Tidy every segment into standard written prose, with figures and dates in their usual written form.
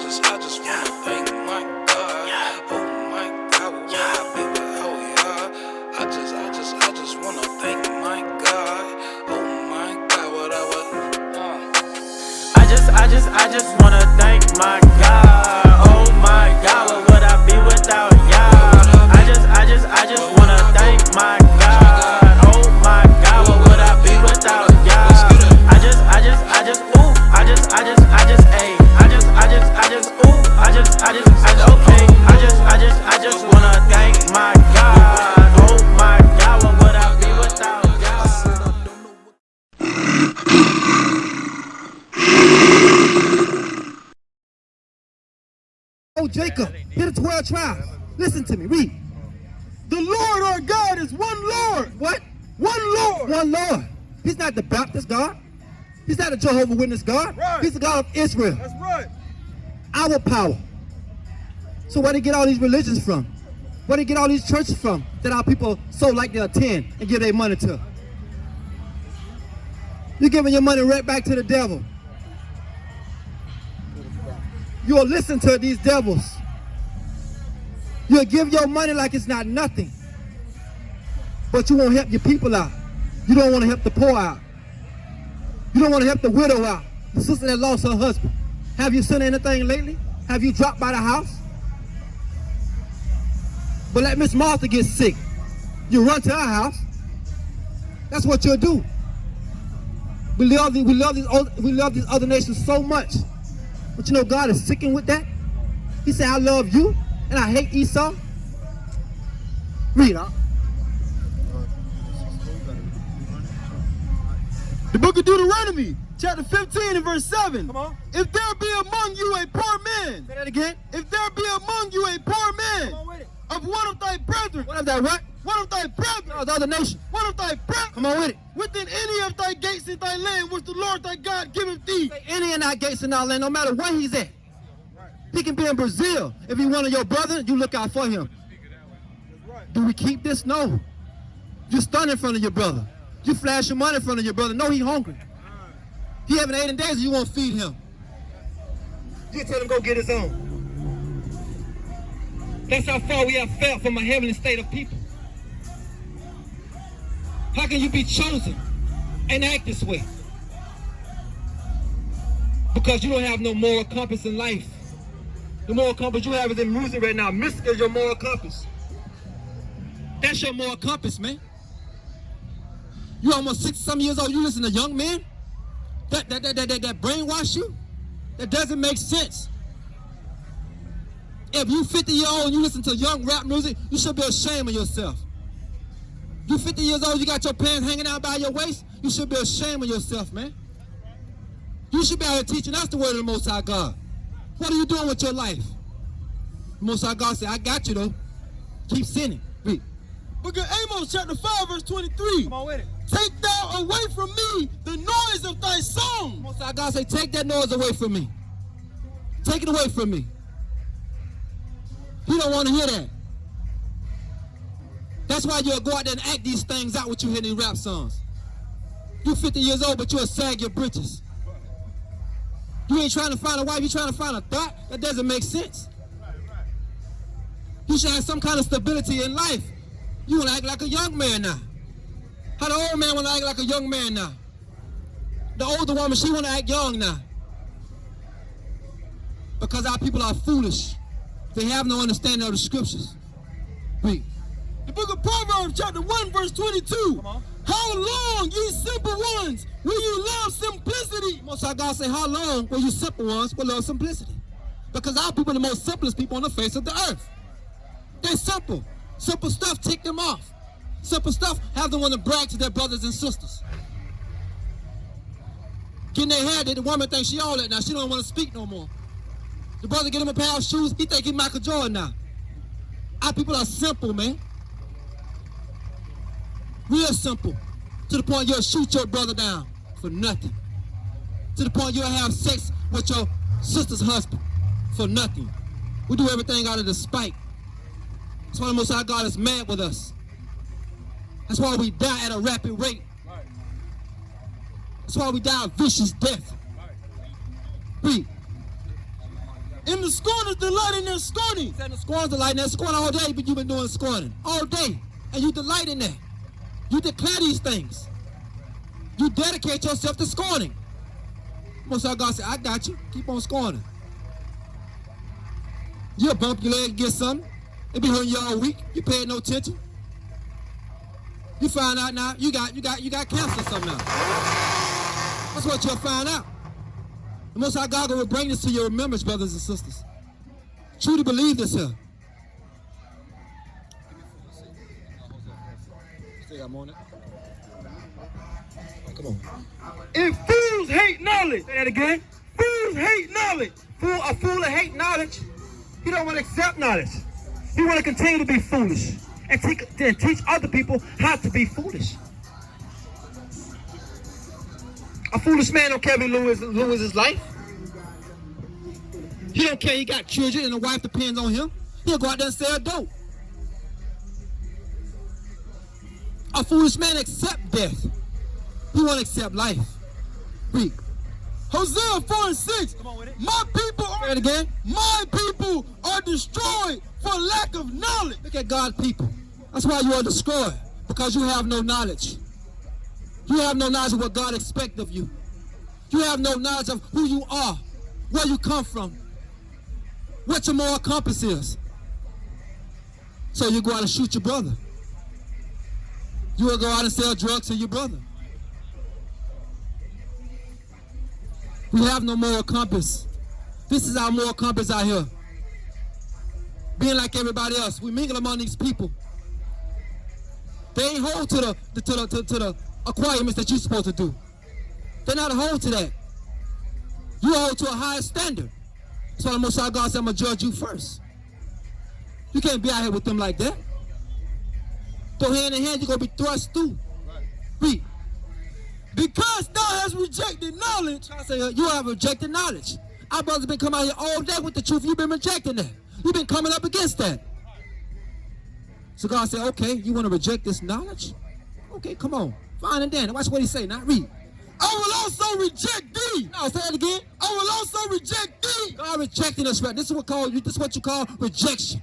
just wanna thank my God. Oh my God, what would I be without ya? I just wanna thank my God. Oh my God, what I would. I just wanna thank my God. Oh my God, what would I be without y'all? I just wanna thank my God. Oh my God, what would I be without y'all? I just, ooh, ayy. Okay. I just wanna thank my God. Oh my God, what would I be without y'all? Oh, Jacob, here the 12 tribes. Listen to me, read. The Lord our God is one Lord. What? One Lord. One Lord. He's not the Baptist God. He's not the Jehovah's Witness God. Right. He's the God of Israel. That's right. Our power. So where do you get all these religions from? Where do you get all these churches from that our people so like to attend and give their money to? You're giving your money right back to the devil. You'll listen to these devils. You'll give your money like it's not nothing. But you won't help your people out. You don't want to help the poor out. You don't want to help the widow out. The sister that lost her husband. Have you seen anything lately? Have you dropped by the house? But let Miss Martha get sick. You run to her house. That's what you'll do. We love these other nations so much. But you know God is sicking with that. He said, I love you and I hate Esau. Read, huh? The book of Deuteronomy, chapter 15 and verse 7. Come on. If there be among you a poor man, Say that again. if there be among you a poor man, Come on with it. of one of thy brethren, What is that, what? one of thy brethren, No, the other nation. one of thy brethren, Come on with it. within any of thy gates in thy land, which the Lord thy God giveth thee. Say any in our gates in our land, no matter where he's at. He can be in Brazil. If he's one of your brothers, you look out for him. Do we keep this? No. You stun in front of your brother. You flash your money in front of your brother. No, he hungry. He haven't ate in days and you won't feed him. You tell him go get his own. That's how far we have fell from a heavenly state of people. How can you be chosen and act this way? Because you don't have no moral compass in life. The moral compass you have is in music right now. Music is your moral compass. That's your moral compass, man. You almost 60-some years old. You listen to young men that brainwash you. That doesn't make sense. If you 50 years old and you listen to young rap music, you should be ashamed of yourself. You 50 years old, you got your pants hanging out by your waist, you should be ashamed of yourself, man. You should be out here teaching us the word of the Most High God. What are you doing with your life? The Most High God said, I got you though. Keep sinning. Read. Book of Amos, chapter 5, verse 23. Come on with it. Take thou away from me the noise of thy song. Most High God say, take that noise away from me. Take it away from me. He don't want to hear that. That's why you'll go out there and act these things out with you hear these rap songs. You 50 years old, but you'll sag your britches. You ain't trying to find a wife, you trying to find a thought? That doesn't make sense. You should have some kind of stability in life. You want to act like a young man now. How the old man want to act like a young man now? The older woman, she want to act young now. Because our people are foolish. They have no understanding of the scriptures. Read. The book of Proverbs, chapter 1, verse 22. Come on. How long, ye simple ones, will you love simplicity? Most High God say, how long will you simple ones will love simplicity? Because our people are the most simplest people on the face of the earth. They're simple. Simple stuff tick them off. Simple stuff have them want to brag to their brothers and sisters. Getting their hair, the woman thinks she all that now. She don't want to speak no more. The brother get him a pair of shoes, he think he Michael Jordan now. Our people are simple, man. Real simple. To the point you'll shoot your brother down for nothing. To the point you'll have sex with your sister's husband for nothing. We do everything out of the spite. That's why the Most High God is mad with us. That's why we die at a rapid rate. That's why we die a vicious death. Read. And the scorners delight in their scorning. And the scorners delight in that. Scorn all day, but you've been doing scorning all day. And you delight in that. You declare these things. You dedicate yourself to scorning. Most of God said, I got you. Keep on scorning. You'll bump your leg and get something. It be hurting you all week. You pay no attention. You find out now you got cancer or something now. That's what you'll find out. The Most High God will bring this to your remembrance, brothers and sisters. Truly believe this here. I'm on it. Come on. And fools hate knowledge. Say that again. Fools hate knowledge. A fool that hate knowledge, he don't want to accept knowledge. He want to continue to be foolish and teach other people how to be foolish. A foolish man don't care if he loses his life. He don't care he got children and a wife depends on him. He'll go out there and sell dope. A foolish man accept death. He won't accept life. Read. Hosea 4:6. My people Say it again. My people are destroyed for lack of knowledge. Look at God's people. That's why you are destroyed, because you have no knowledge. You have no knowledge of what God expects of you. You have no knowledge of who you are, where you come from, what your moral compass is. So you go out and shoot your brother. You will go out and sell drugs to your brother. We have no moral compass. This is our moral compass out here. Being like everybody else. We mingle among these people. They ain't hold to the requirements that you're supposed to do. They're not hold to that. You hold to a higher standard. So the Most High God said, I'm going to judge you first. You can't be out here with them like that. So hand in hand, you're going to be thrust through. Read. Because thou hast rejected knowledge. I say, you have rejected knowledge. Our brothers been coming out here all day with the truth. You've been rejecting that. You've been coming up against that. So God said, okay, you want to reject this knowledge? Okay, come on. Fine and dandy. Watch what he say. Now read. I will also reject thee. Now say that again. I will also reject thee. God rejecting us, right? This is what you call rejection.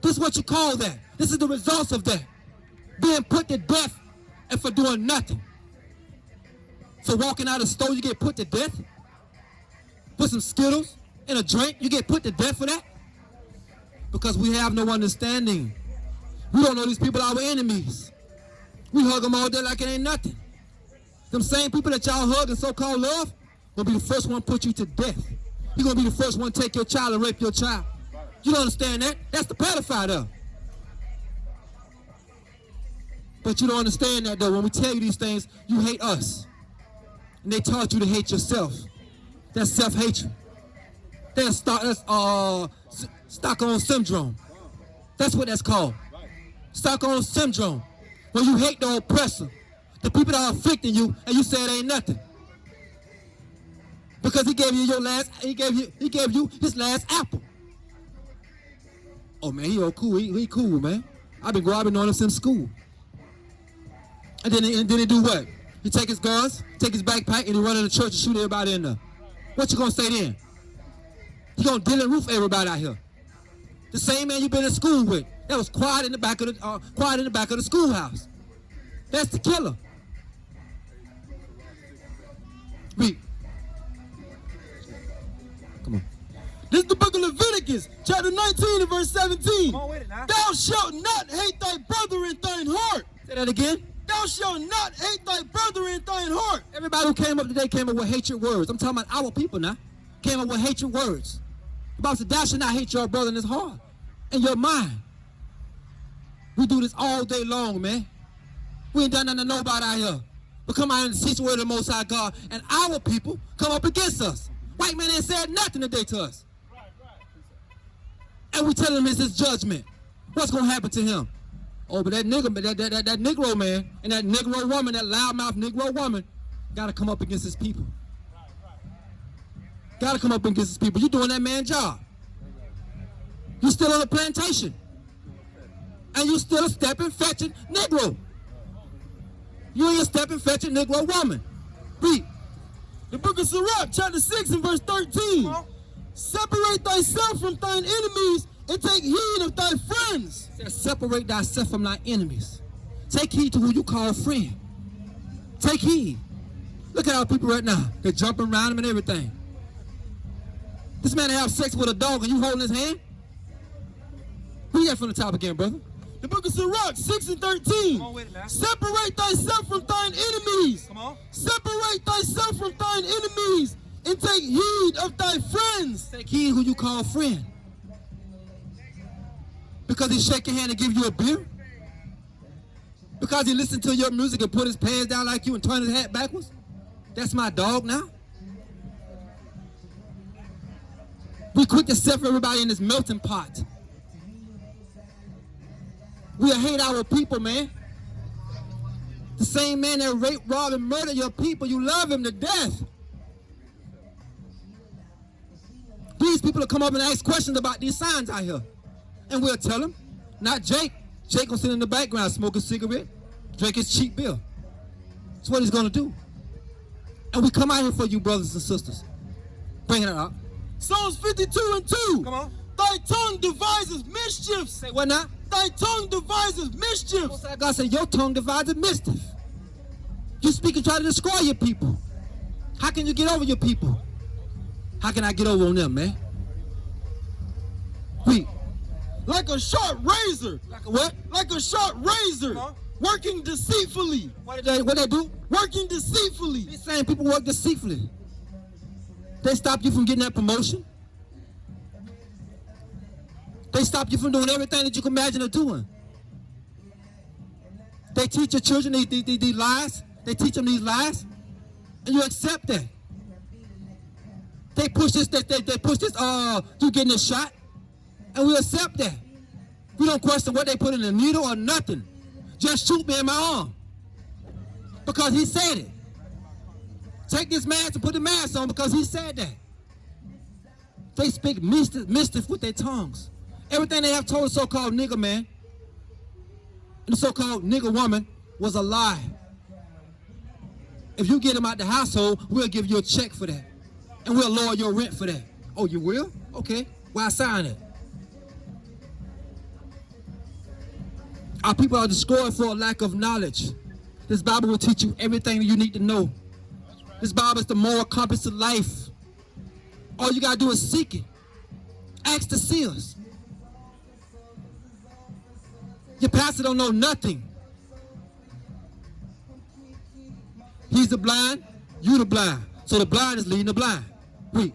This is what you call that. This is the results of that. Being put to death and for doing nothing. So walking out of the store, you get put to death. Put some Skittles in a drink, you get put to death for that. Because we have no understanding. We don't know these people are our enemies. We hug them all day like it ain't nothing. Them same people that y'all hug and so-called love will be the first one to put you to death. You're going to be the first one to take your child and rape your child. You don't understand that? That's the pedophile though. But you don't understand that though. When we tell you these things, you hate us. And they taught you to hate yourself. That's self-hatred. That's Stockholm syndrome. That's what that's called. Stockholm syndrome. When you hate the oppressor, the people that are afflicting you, and you say it ain't nothing. Because he gave you he gave you his last apple. Oh man, he cool. He cool, man. I've been knowing him since school. And then he do what? He take his guns, take his backpack, and he run in the church and shoot everybody in there. What you gonna say then? He gonna deal and roof everybody out here. The same man you been in school with. That was quiet in the back of the schoolhouse. That's the killer. Read. Come on. This is the book of Leviticus, chapter 19 and verse 17. Come on with it now. Thou shalt not hate thy brother in thine heart. Say that again. Thou shalt not hate thy brother in thine heart. Everybody who came up today came up with hatred words. I'm talking about our people now. Came up with hatred words. The Bible said, thou shalt not hate your brother in his heart, in your mind. We do this all day long, man. We ain't done nothing to nobody out here. But come out and teach the word of the Most High God, and our people come up against us. White man ain't said nothing today to us. And we tell him it's his judgment. What's going to happen to him? Oh, but that nigga, that Negro man and that Negro woman, that loudmouth Negro woman, got to come up against his people. Got to come up against his people. You doing that man's job. You still on the plantation. And you still a stepping, fetching Negro. You ain't a stepping, fetching Negro woman. Read. The book of Sirach, chapter 6 and verse 13. Separate thyself from thine enemies and take heed of thy friends. It says, separate thyself from thy enemies. Take heed to who you call a friend. Take heed. Look at our people right now. They're jumping around him and everything. This man have sex with a dog and you holding his hand? Read that from the top again, brother. The book of Sirach, 6 and 13. Come on with it now. Separate thyself from thine enemies. Come on. Separate thyself from thine enemies and take heed of thy friends. Take heed who you call friend. Because he shake your hand and give you a beer? Because he listened to your music and put his pants down like you and turn his hat backwards? That's my dog now? We quick to separate everybody in this melting pot. We hate our people, man. The same man that rape, rob, and murder your people, you love him to death. These people will come up and ask questions about these signs out here. And we'll tell them. Not Jake. Jake will sit in the background, smoke a cigarette, drink his cheap beer. That's what he's going to do. And we come out here for you, brothers and sisters. Bring it out. Psalms 52 and 2. Come on. Thy tongue devises mischiefs. Say what now? Thy tongue devises mischiefs. God said, your tongue divides mischief. You speak and try to destroy your people. How can you get over your people? How can I get over on them, man? Read. Like a sharp razor. Like a what? Like a sharp razor. Working deceitfully. What they do? Working deceitfully. These same people work deceitfully. They stop you from getting that promotion. They stop you from doing everything that you can imagine of doing. They teach your children these lies. They teach them these lies. And you accept that. They push this, you getting a shot. And we accept that. We don't question what they put in the needle or nothing. Just shoot me in my arm. Because he said it. Take this mask and put the mask on because he said that. They speak mischief with their tongues. Everything they have told the so-called nigger man and the so-called nigger woman was a lie. If you get them out the household, we'll give you a check for that. And we'll lower your rent for that. Oh, you will? Okay. Why sign it? Our people are destroyed for a lack of knowledge. This Bible will teach you everything you need to know. This Bible is the moral compass of life. All you got to do is seek it. Ask the seers. Your pastor don't know nothing. He's the blind, you the blind. So the blind is leading the blind. Read.